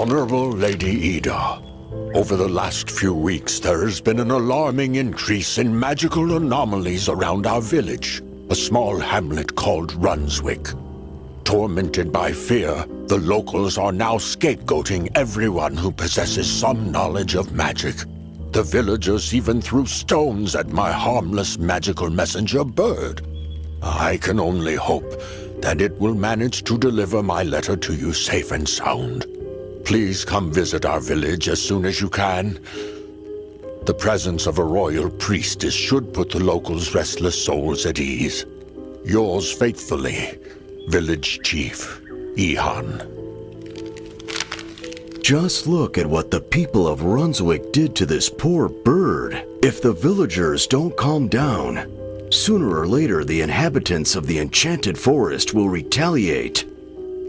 Honorable Lady Ida, over the last few weeks there has been an alarming increase in magical anomalies around our village, a small hamlet called Runswick. Tormented by fear, the locals are now scapegoating everyone who possesses some knowledge of magic. The villagers even threw stones at my harmless magical messenger bird. I can only hope that it will manage to deliver my letter to you safe and sound. Please come visit our village as soon as you can. The presence of a royal priestess should put the locals' restless souls at ease. Yours faithfully, Village Chief Ihon. Just look at what the people of Runswick did to this poor bird. If the villagers don't calm down, sooner or later the inhabitants of the enchanted forest will retaliate.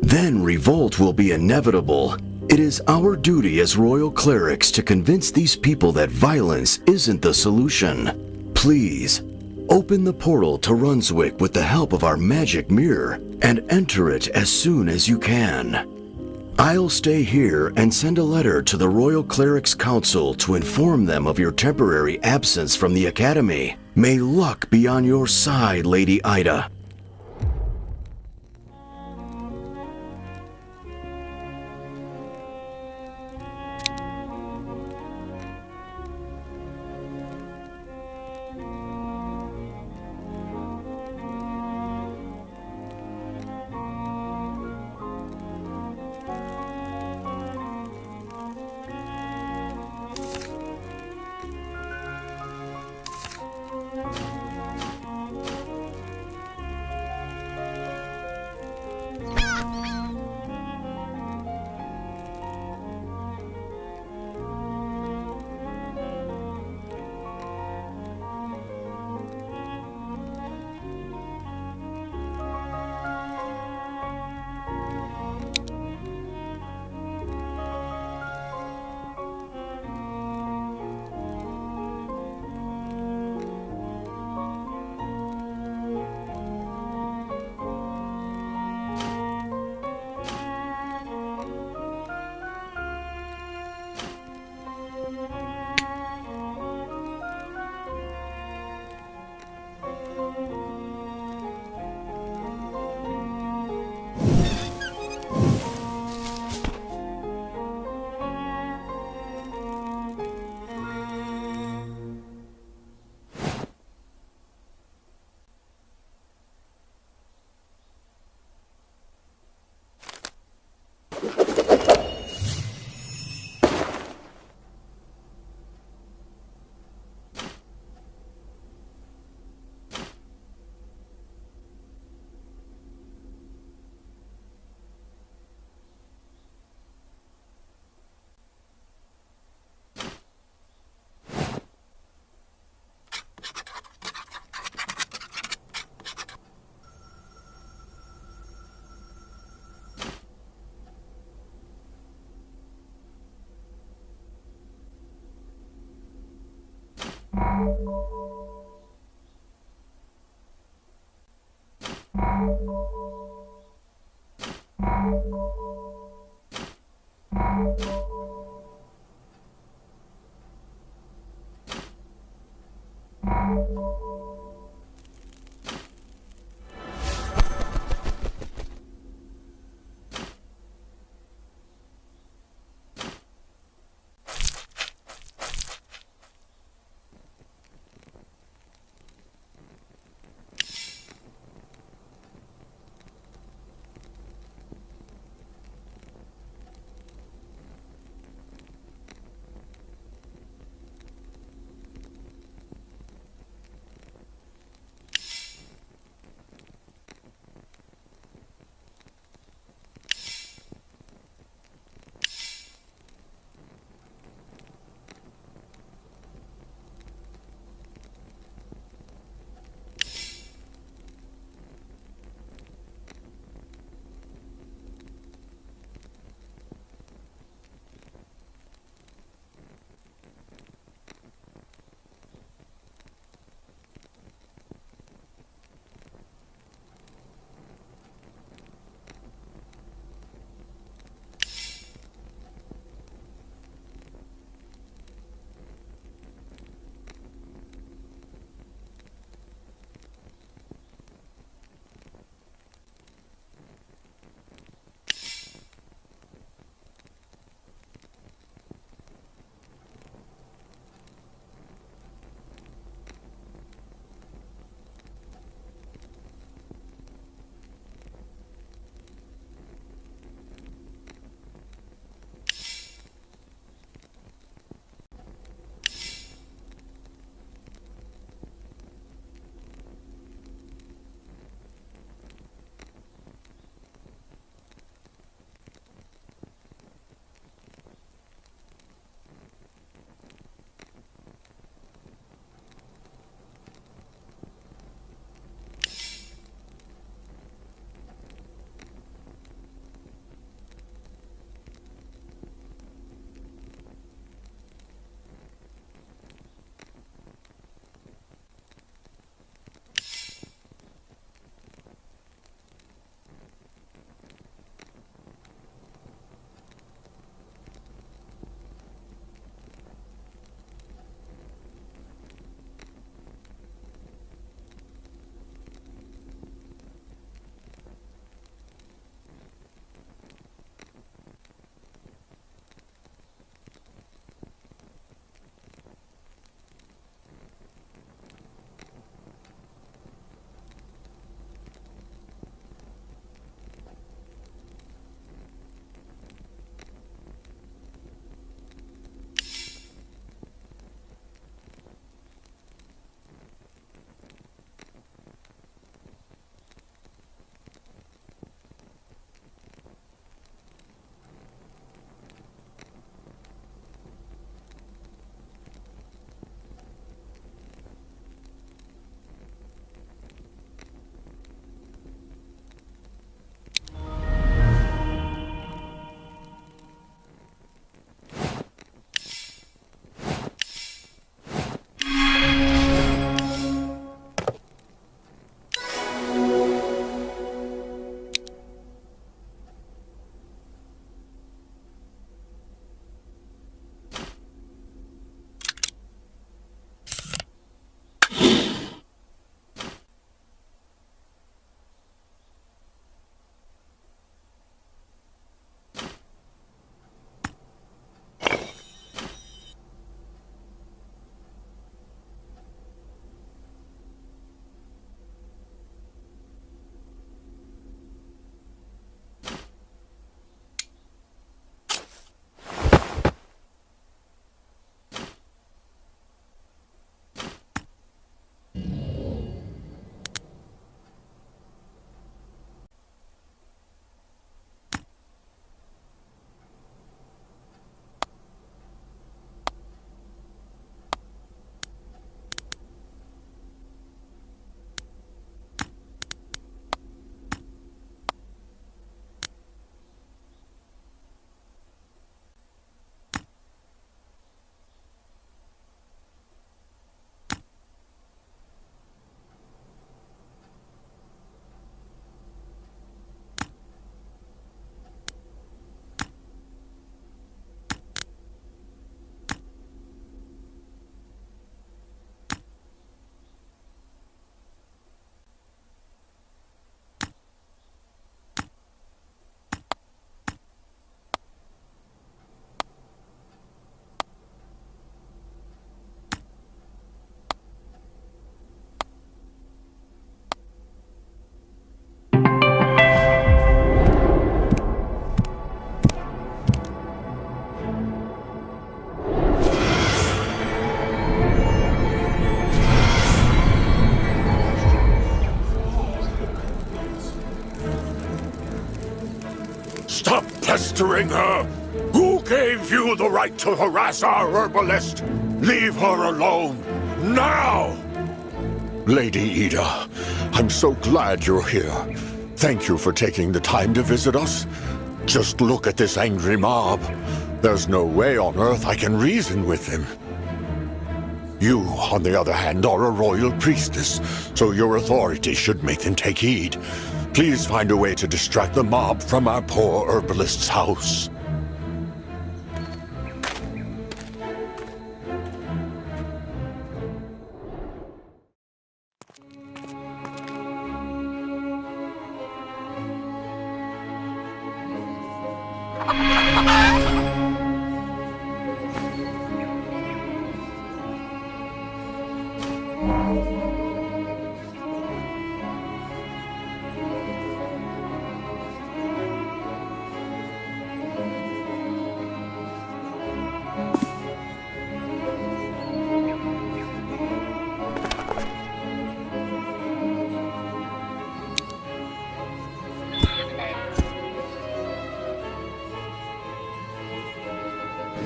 Then revolt will be inevitable. It is our duty as royal clerics to convince these people that violence isn't the solution. Please, open the portal to Runswick with the help of our magic mirror and enter it as soon as you can. I'll stay here and send a letter to the Royal Clerics Council to inform them of your temporary absence from the Academy. May luck be on your side, Lady Ida. Stop pestering her! Who gave you the right to harass our herbalist? Leave her alone, now! Lady Ida, I'm so glad you're here. Thank you for taking the time to visit us. Just look at this angry mob. There's no way on earth I can reason with him. You, on the other hand, are a royal priestess, so your authority should make them take heed. Please find a way to distract the mob from our poor herbalist's house.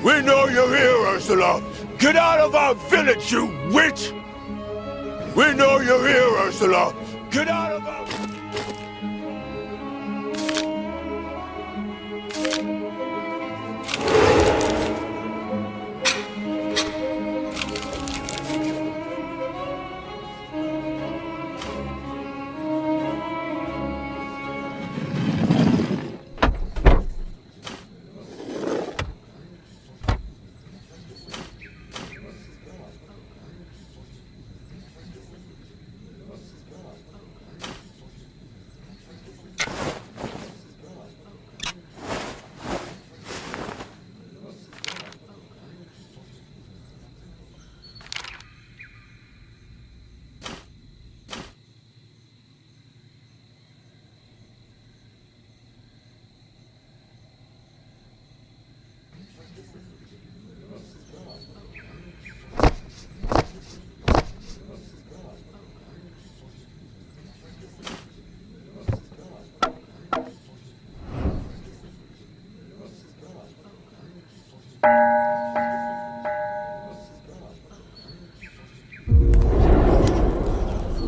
We know you're here, Ursula! Get out of our village, you witch! We know you're here, Ursula! Get out of our...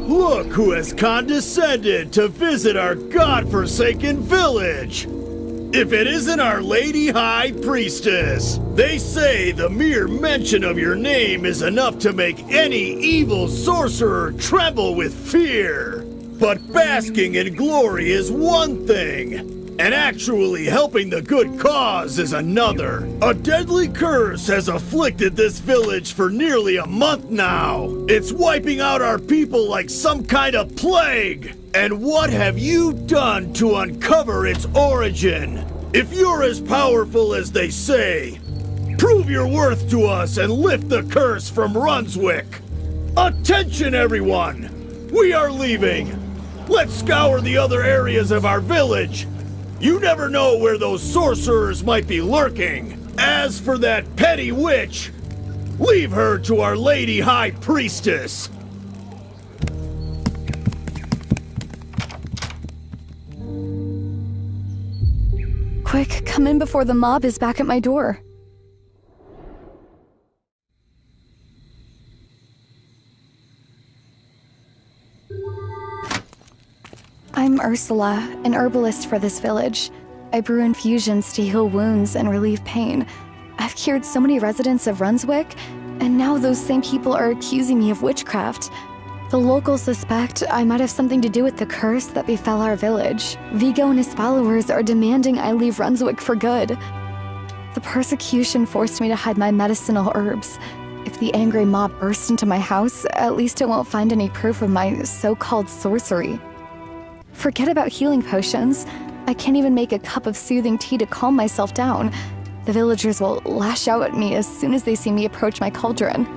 Look who has condescended to visit our godforsaken village! If it isn't our Lady High Priestess! They say the mere mention of your name is enough to make any evil sorcerer tremble with fear! But basking in glory is one thing, and actually helping the good cause is another. A deadly curse has afflicted this village for nearly a month now. It's wiping out our people like some kind of plague. And what have you done to uncover its origin? If you're as powerful as they say, prove your worth to us and lift the curse from Runswick. Attention, everyone! We are leaving. Let's scour the other areas of our village. You never know where those sorcerers might be lurking. As for that petty witch, leave her to our Lady High Priestess. Quick, come in before the mob is back at my door. I'm Ursula, an herbalist for this village. I brew infusions to heal wounds and relieve pain. I've cured so many residents of Runswick, and now those same people are accusing me of witchcraft. The locals suspect I might have something to do with the curse that befell our village. Vigo and his followers are demanding I leave Runswick for good. The persecution forced me to hide my medicinal herbs. If the angry mob bursts into my house, at least it won't find any proof of my so-called sorcery. Forget about healing potions. I can't even make a cup of soothing tea to calm myself down. The villagers will lash out at me as soon as they see me approach my cauldron.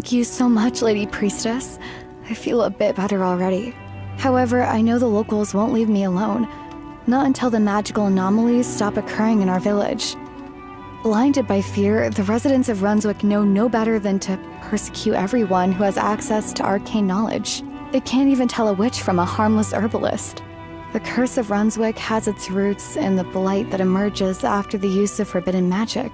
Thank you so much, Lady Priestess. I feel a bit better already. However, I know the locals won't leave me alone. Not until the magical anomalies stop occurring in our village. Blinded by fear, the residents of Runswick know no better than to persecute everyone who has access to arcane knowledge. They can't even tell a witch from a harmless herbalist. The curse of Runswick has its roots in the blight that emerges after the use of forbidden magic.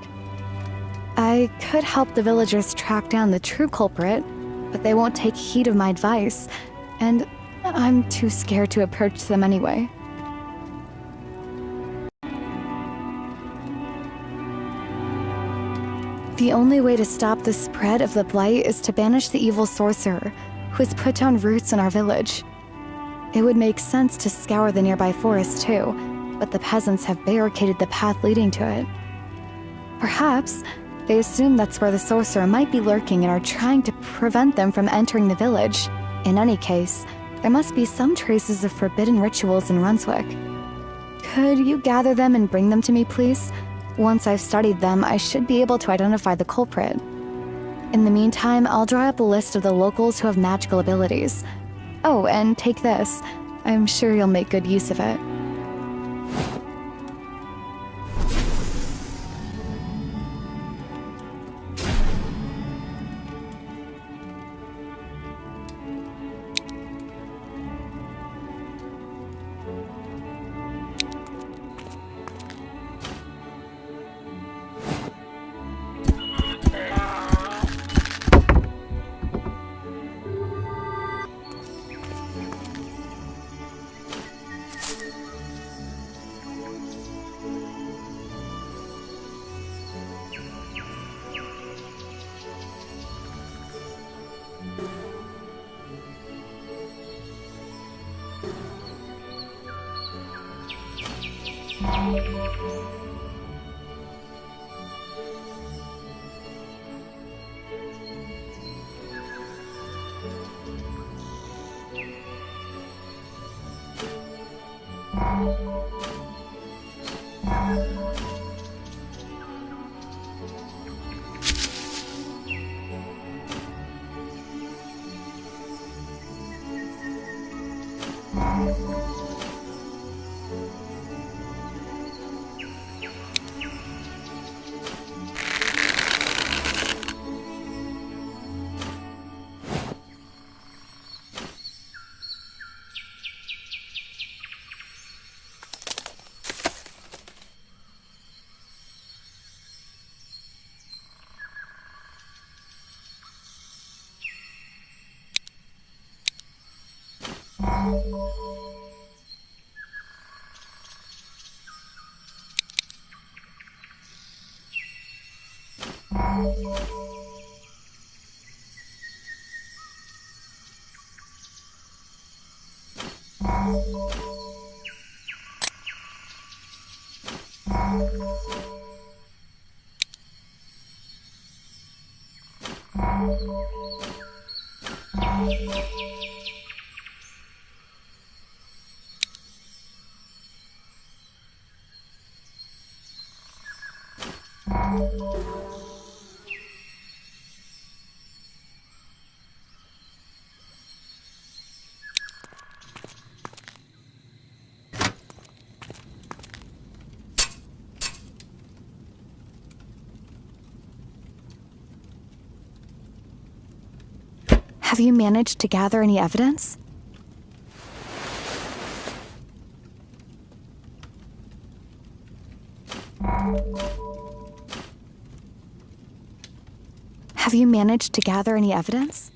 I could help the villagers track down the true culprit, but they won't take heed of my advice, and I'm too scared to approach them anyway. The only way to stop the spread of the blight is to banish the evil sorcerer, who has put down roots in our village. It would make sense to scour the nearby forest too, but the peasants have barricaded the path leading to it. Perhaps they assume that's where the sorcerer might be lurking and are trying to prevent them from entering the village. In any case, there must be some traces of forbidden rituals in Runswick. Could you gather them and bring them to me, please? Once I've studied them, I should be able to identify the culprit. In the meantime, I'll draw up a list of the locals who have magical abilities. Oh, and take this. I'm sure you'll make good use of it. Have you managed to gather any evidence? Have you managed to gather any evidence?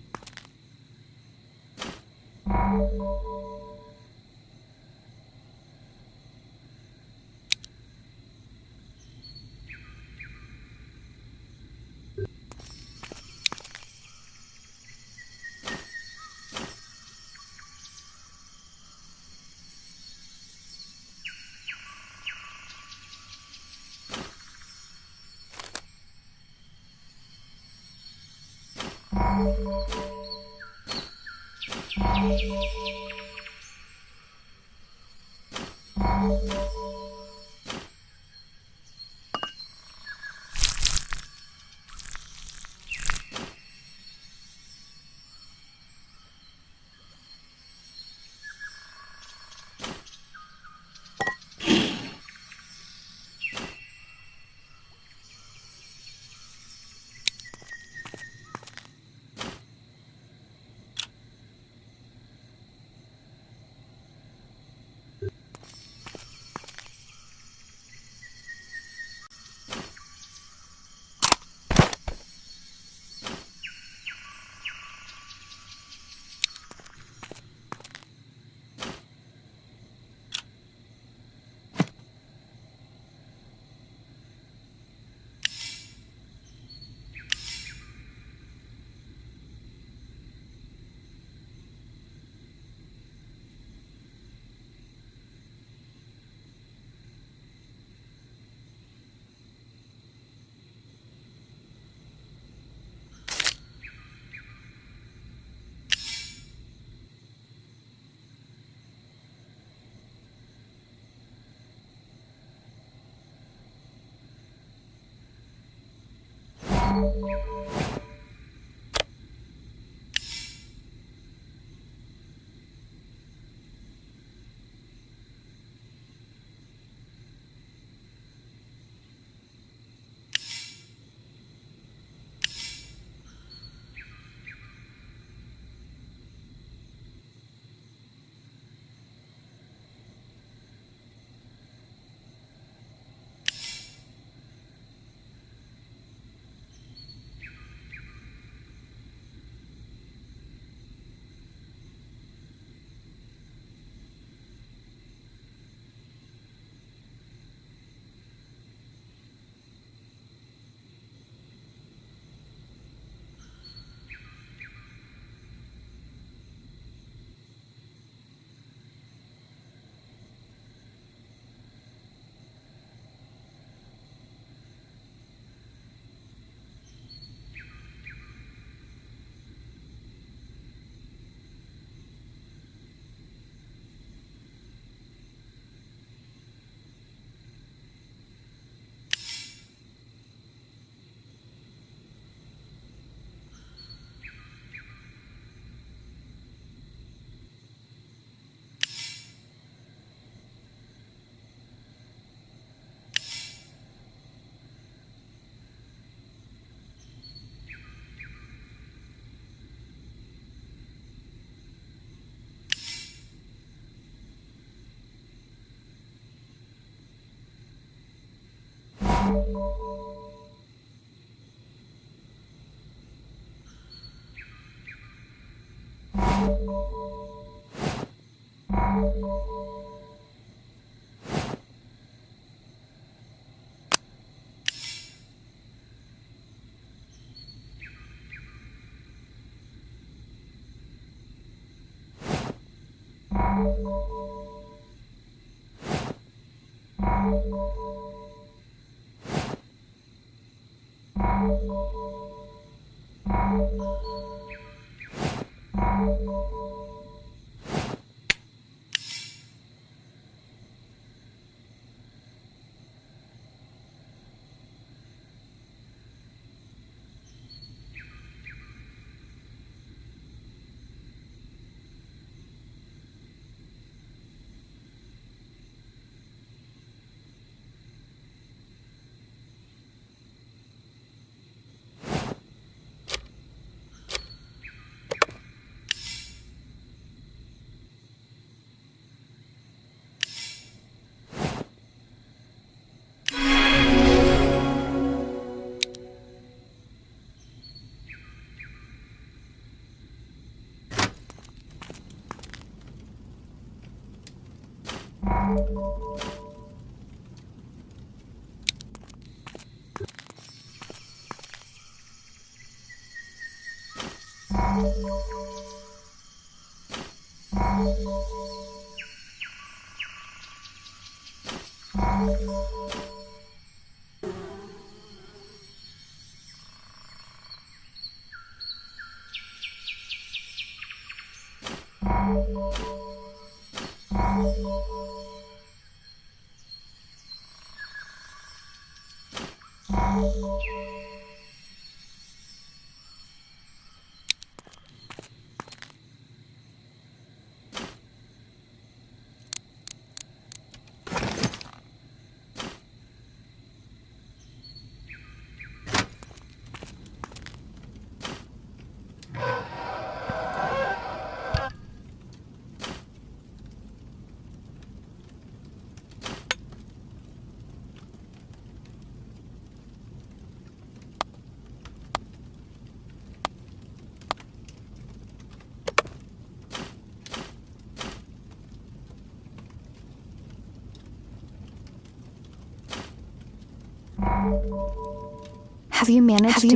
Have you managed to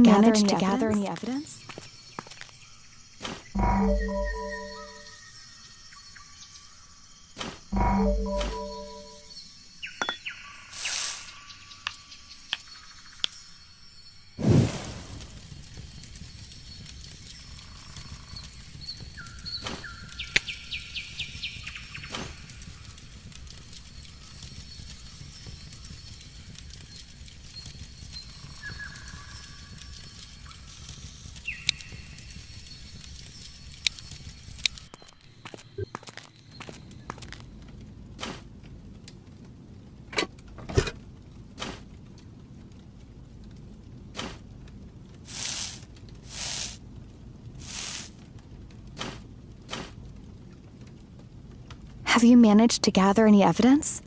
gather any evidence? Have you managed to gather any evidence?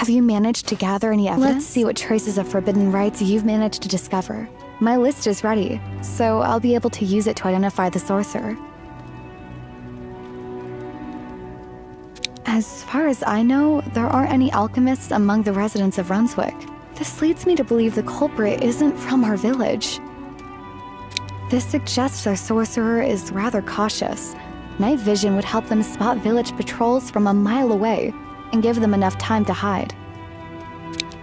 Have you managed to gather any evidence? Let's see what traces of forbidden rites you've managed to discover. My list is ready, so I'll be able to use it to identify the sorcerer. As far as I know, there aren't any alchemists among the residents of Runswick. This leads me to believe the culprit isn't from our village. This suggests our sorcerer is rather cautious. Night vision would help them spot village patrols from a mile away and give them enough time to hide.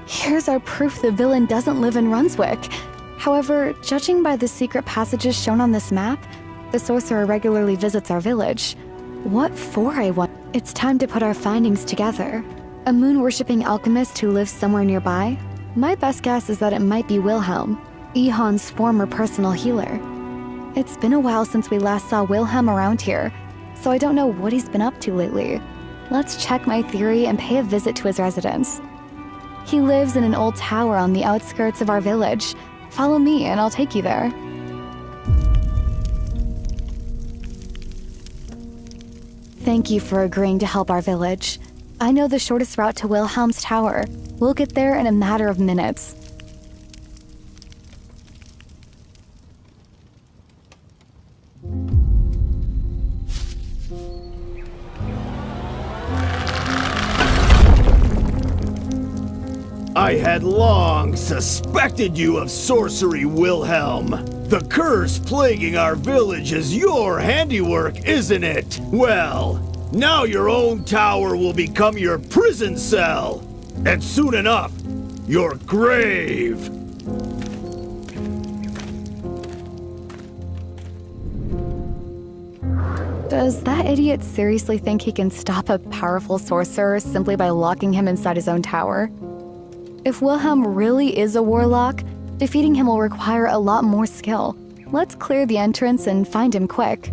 Here's our proof the villain doesn't live in Runswick. However, judging by the secret passages shown on this map, the sorcerer regularly visits our village. What for, I wonder? It's time to put our findings together. A moon-worshipping alchemist who lives somewhere nearby? My best guess is that it might be Wilhelm, Ihon's former personal healer. It's been a while since we last saw Wilhelm around here, so I don't know what he's been up to lately. Let's check my theory and pay a visit to his residence. He lives in an old tower on the outskirts of our village. Follow me and I'll take you there. Thank you for agreeing to help our village. I know the shortest route to Wilhelm's tower. We'll get there in a matter of minutes. I had long suspected you of sorcery, Wilhelm. The curse plaguing our village is your handiwork, isn't it? Well, now your own tower will become your prison cell. And soon enough, your grave. Does that idiot seriously think he can stop a powerful sorcerer simply by locking him inside his own tower? If Wilhelm really is a warlock, defeating him will require a lot more skill. Let's clear the entrance and find him quick.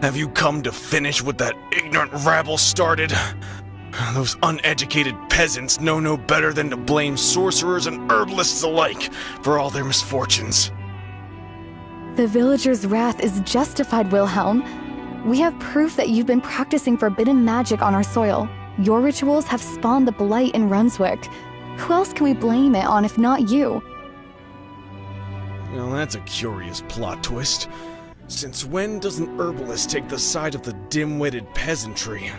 Have you come to finish what that ignorant rabble started? Those uneducated peasants know no better than to blame sorcerers and herbalists alike for all their misfortunes. The villagers' wrath is justified, Wilhelm. We have proof that you've been practicing forbidden magic on our soil. Your rituals have spawned the blight in Runswick. Who else can we blame it on if not you? Well, that's a curious plot twist. Since when does an herbalist take the side of the dim-witted peasantry?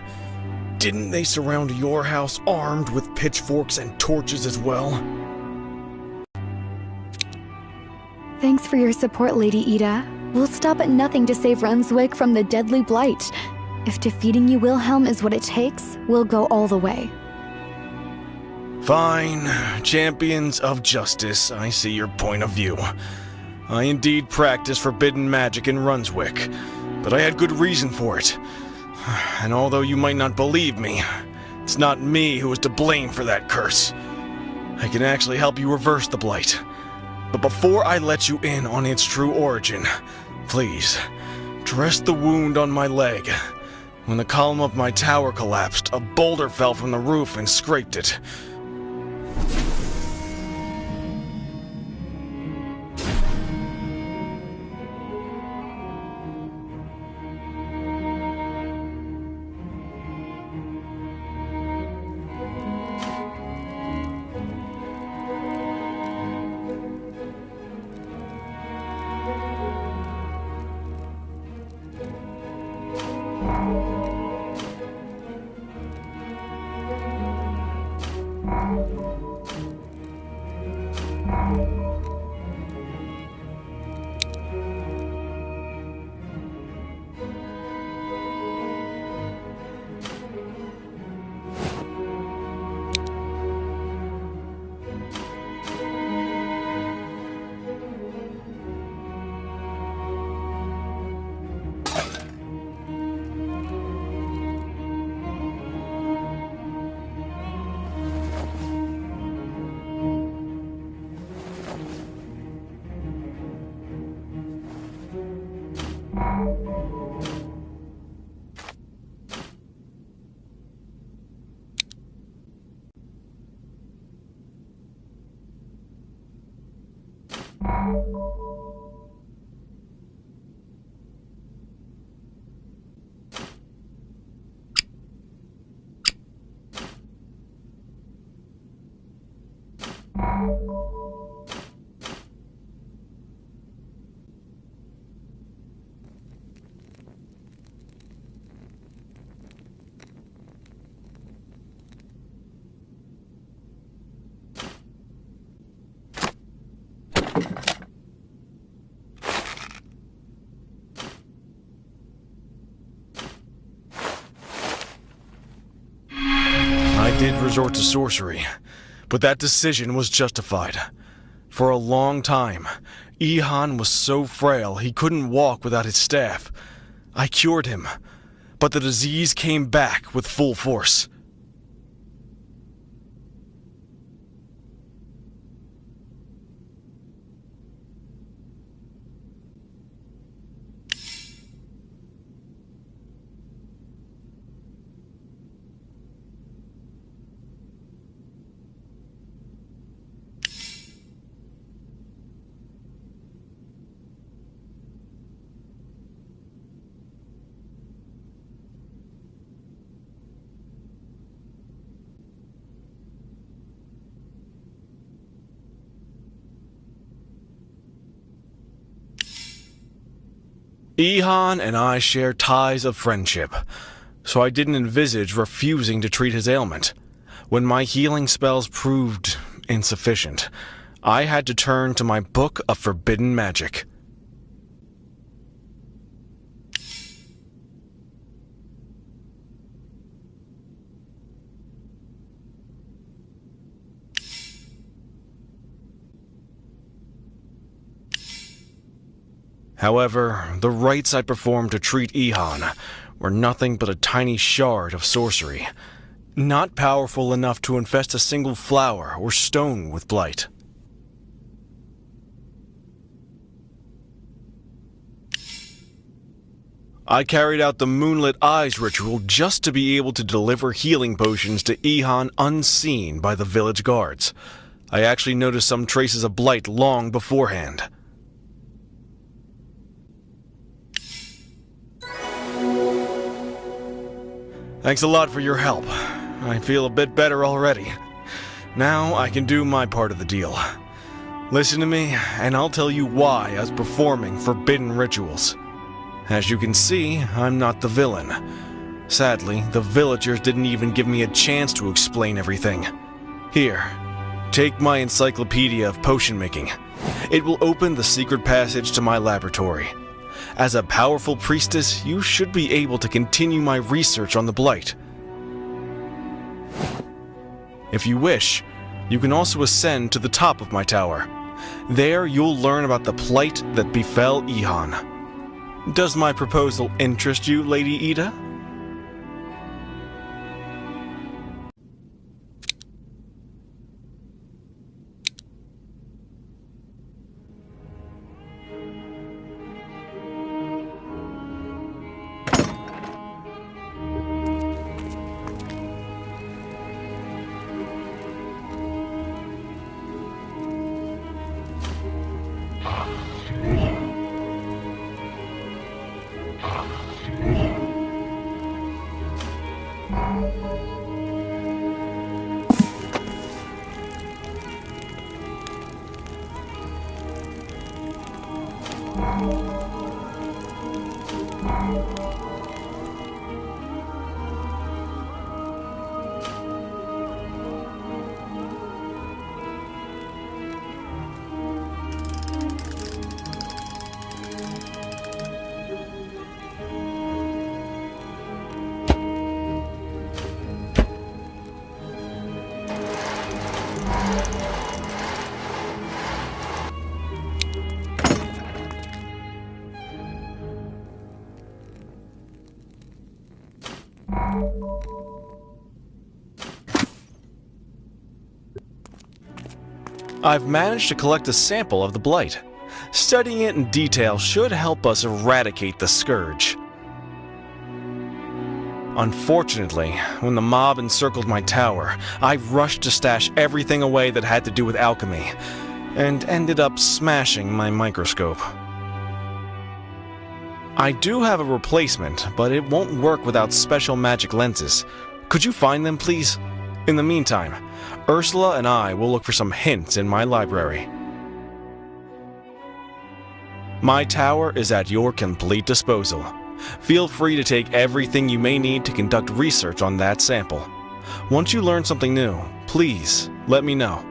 Didn't they surround your house armed with pitchforks and torches as well? Thanks for your support, Lady Ida. We'll stop at nothing to save Runswick from the deadly blight. If defeating you, Wilhelm, is what it takes, we'll go all the way. Fine. Champions of justice, I see your point of view. I indeed practice forbidden magic in Runswick, but I had good reason for it. And although you might not believe me, it's not me who is to blame for that curse. I can actually help you reverse the blight. But before I let you in on its true origin, please, dress the wound on my leg. When the column of my tower collapsed, a boulder fell from the roof and scraped it. did resort to sorcery, but that decision was justified. For a long time, Ihon was so frail he couldn't walk without his staff. I cured him, but the disease came back with full force. Ihon and I share ties of friendship, so I didn't envisage refusing to treat his ailment. When my healing spells proved insufficient, I had to turn to my book of forbidden magic. However, the rites I performed to treat Ihon were nothing but a tiny shard of sorcery, not powerful enough to infest a single flower or stone with blight. I carried out the Moonlit Eyes ritual just to be able to deliver healing potions to Ihon unseen by the village guards. I actually noticed some traces of blight long beforehand. Thanks a lot for your help. I feel a bit better already. Now I can do my part of the deal. Listen to me, and I'll tell you why I was performing forbidden rituals. As you can see, I'm not the villain. Sadly, the villagers didn't even give me a chance to explain everything. Here, take my encyclopedia of potion making. It will open the secret passage to my laboratory. As a powerful priestess, you should be able to continue my research on the blight. If you wish, you can also ascend to the top of my tower. There you'll learn about the plight that befell Ihon. Does my proposal interest you, Lady Ida? I've managed to collect a sample of the blight. Studying it in detail should help us eradicate the scourge. Unfortunately, when the mob encircled my tower, I rushed to stash everything away that had to do with alchemy, and ended up smashing my microscope. I do have a replacement, but it won't work without special magic lenses. Could you find them, please? In the meantime, Ursula and I will look for some hints in my library. My tower is at your complete disposal. Feel free to take everything you may need to conduct research on that sample. Once you learn something new, please let me know.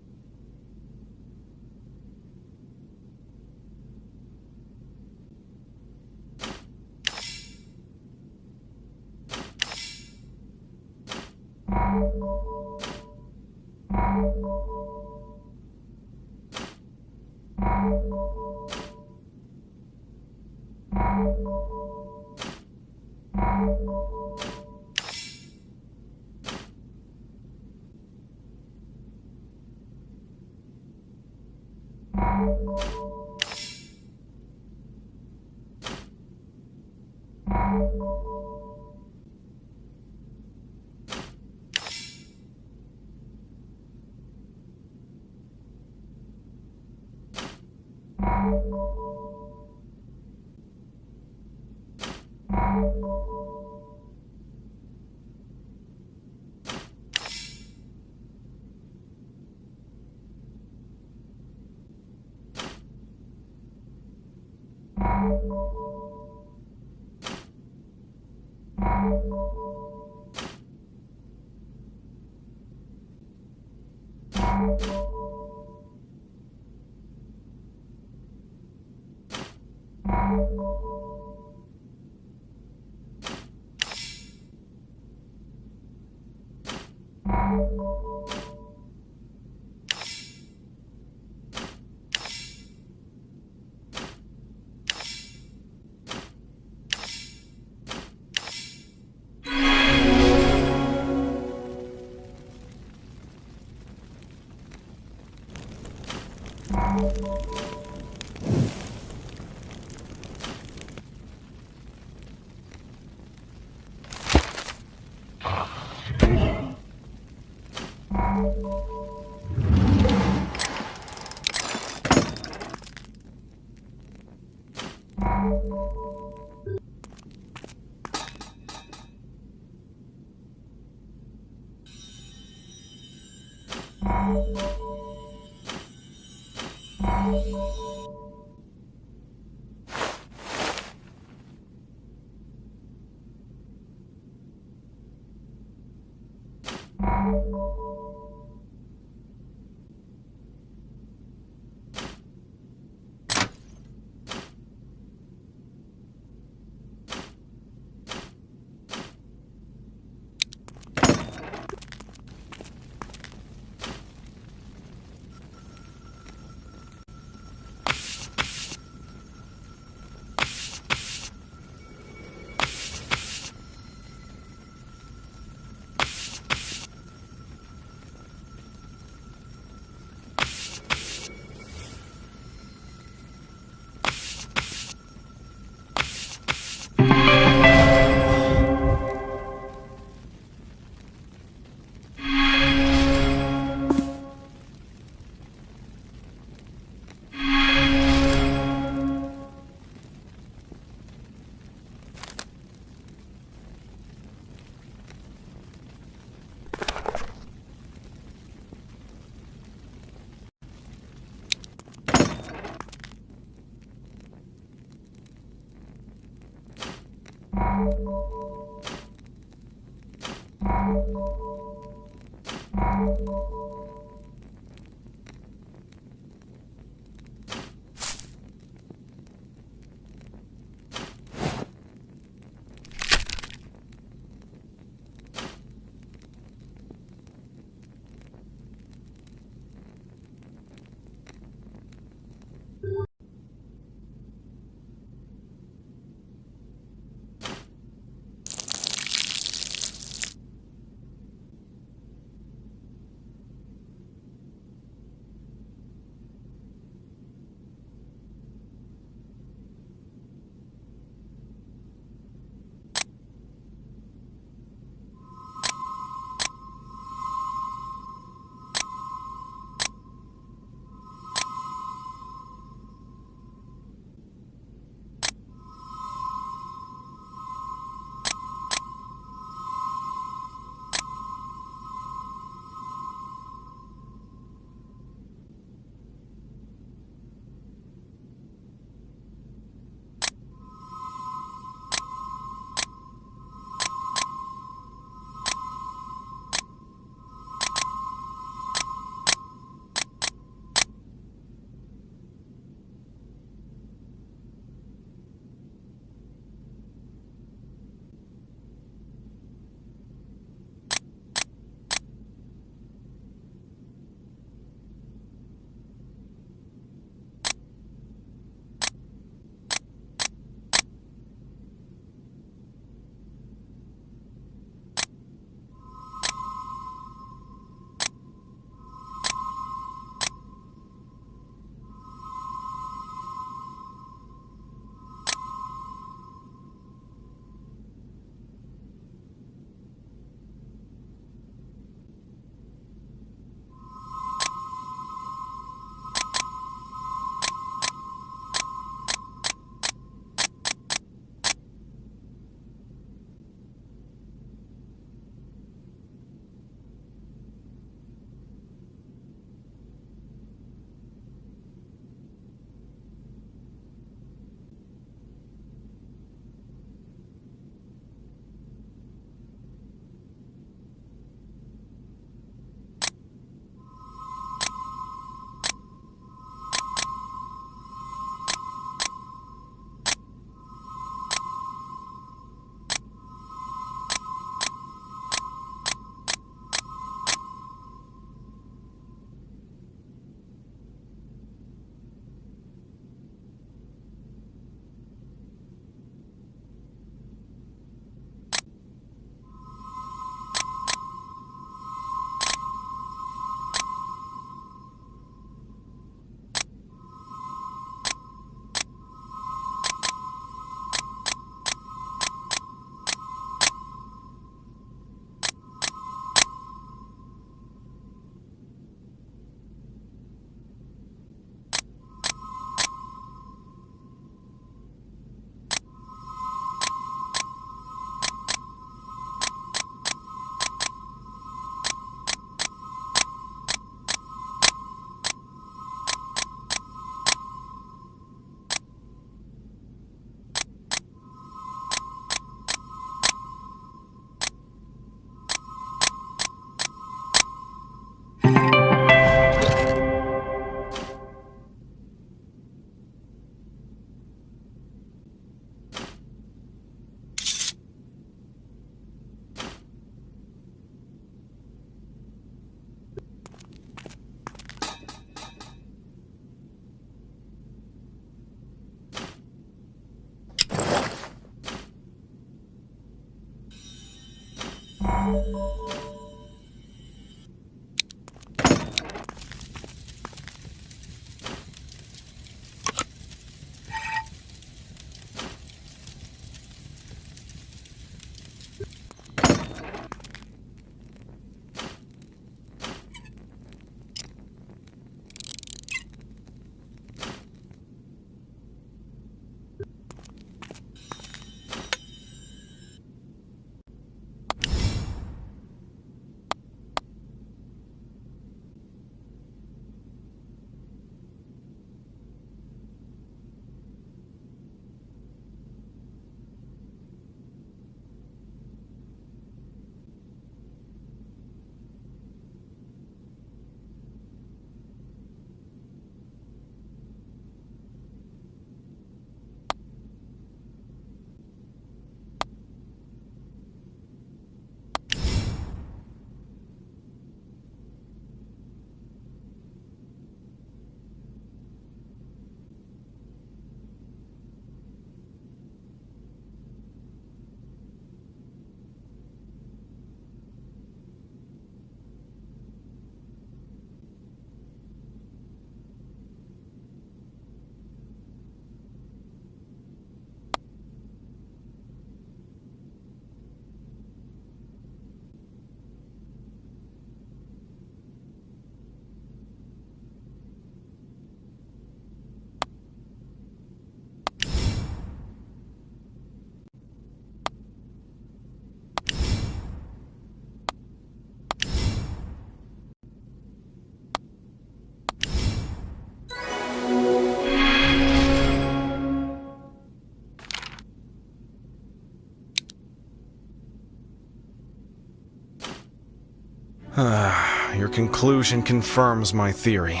Your conclusion confirms my theory.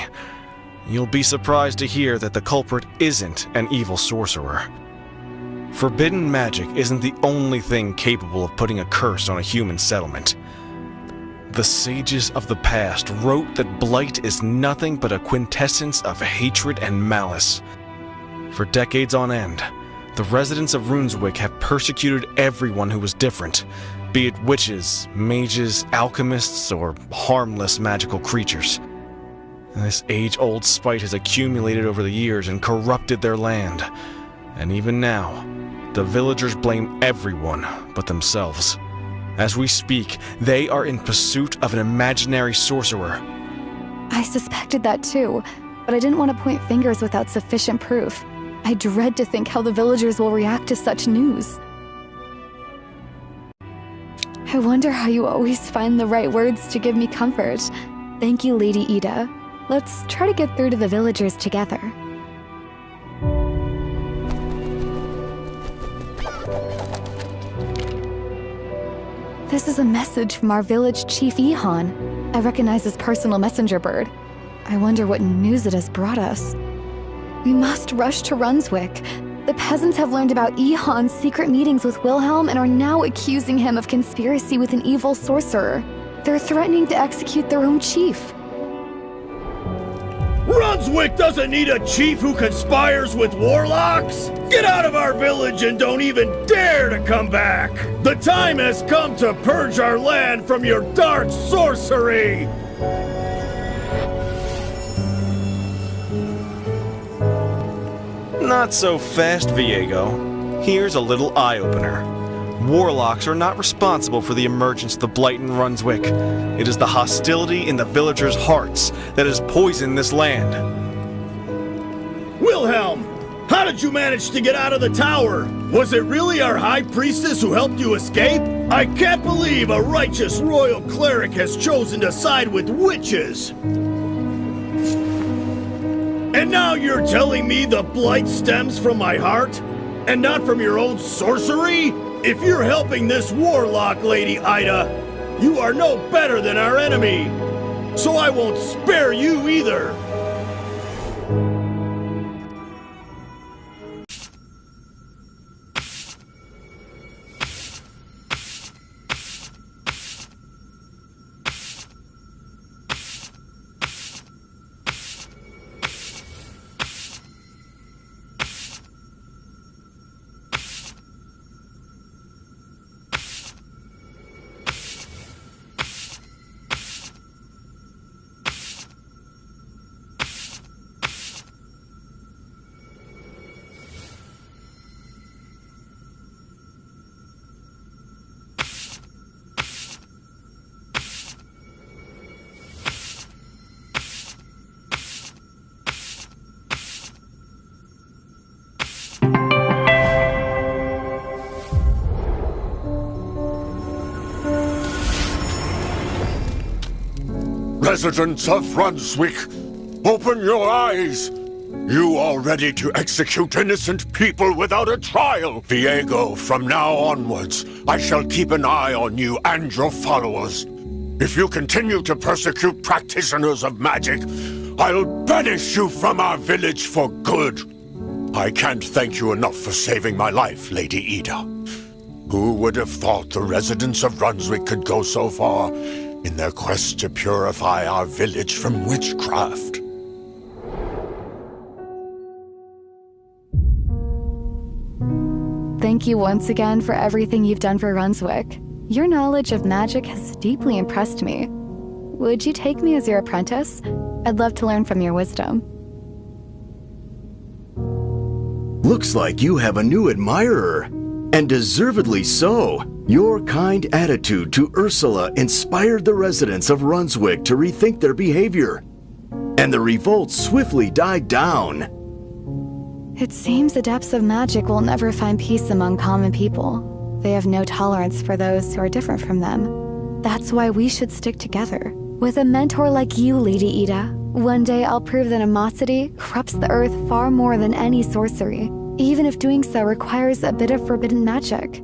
You'll be surprised to hear that the culprit isn't an evil sorcerer. Forbidden magic isn't the only thing capable of putting a curse on a human settlement. The sages of the past wrote that blight is nothing but a quintessence of hatred and malice. For decades on end, the residents of Runswick have persecuted everyone who was different, be it witches, mages, alchemists, or harmless magical creatures. This age-old spite has accumulated over the years and corrupted their land. And even now, the villagers blame everyone but themselves. As we speak, they are in pursuit of an imaginary sorcerer. I suspected that too, but I didn't want to point fingers without sufficient proof. I dread to think how the villagers will react to such news. I wonder how you always find the right words to give me comfort. Thank you, Lady Ida. Let's try to get through to the villagers together. This is a message from our village chief Ihon. I recognize his personal messenger bird. I wonder what news it has brought us. We must rush to Runswick. The peasants have learned about Ihon's secret meetings with Wilhelm and are now accusing him of conspiracy with an evil sorcerer. They're threatening to execute their own chief. Runswick doesn't need a chief who conspires with warlocks! Get out of our village and don't even dare to come back! The time has come to purge our land from your dark sorcery! Not so fast, Viego. Here's a little eye-opener. Warlocks are not responsible for the emergence of the blight in Runswick. It is the hostility in the villagers' hearts that has poisoned this land. Wilhelm! How did you manage to get out of the tower? Was it really our high priestess who helped you escape? I can't believe a righteous royal cleric has chosen to side with witches! And now you're telling me the blight stems from my heart? And not from your own sorcery? If you're helping this warlock, Lady Ida, you are no better than our enemy. So I won't spare you either. Residents of Runswick, open your eyes! You are ready to execute innocent people without a trial! Viego, from now onwards, I shall keep an eye on you and your followers. If you continue to persecute practitioners of magic, I'll banish you from our village for good. I can't thank you enough for saving my life, Lady Ihon. Who would have thought the residents of Runswick could go so far in their quest to purify our village from witchcraft? Thank you once again for everything you've done for Runswick. Your knowledge of magic has deeply impressed me. Would you take me as your apprentice? I'd love to learn from your wisdom. Looks like you have a new admirer. And deservedly so. Your kind attitude to Ursula inspired the residents of Runswick to rethink their behavior. And the revolt swiftly died down. It seems adepts of magic will never find peace among common people. They have no tolerance for those who are different from them. That's why we should stick together. With a mentor like you, Lady Ihon, one day I'll prove that animosity corrupts the earth far more than any sorcery, even if doing so requires a bit of forbidden magic.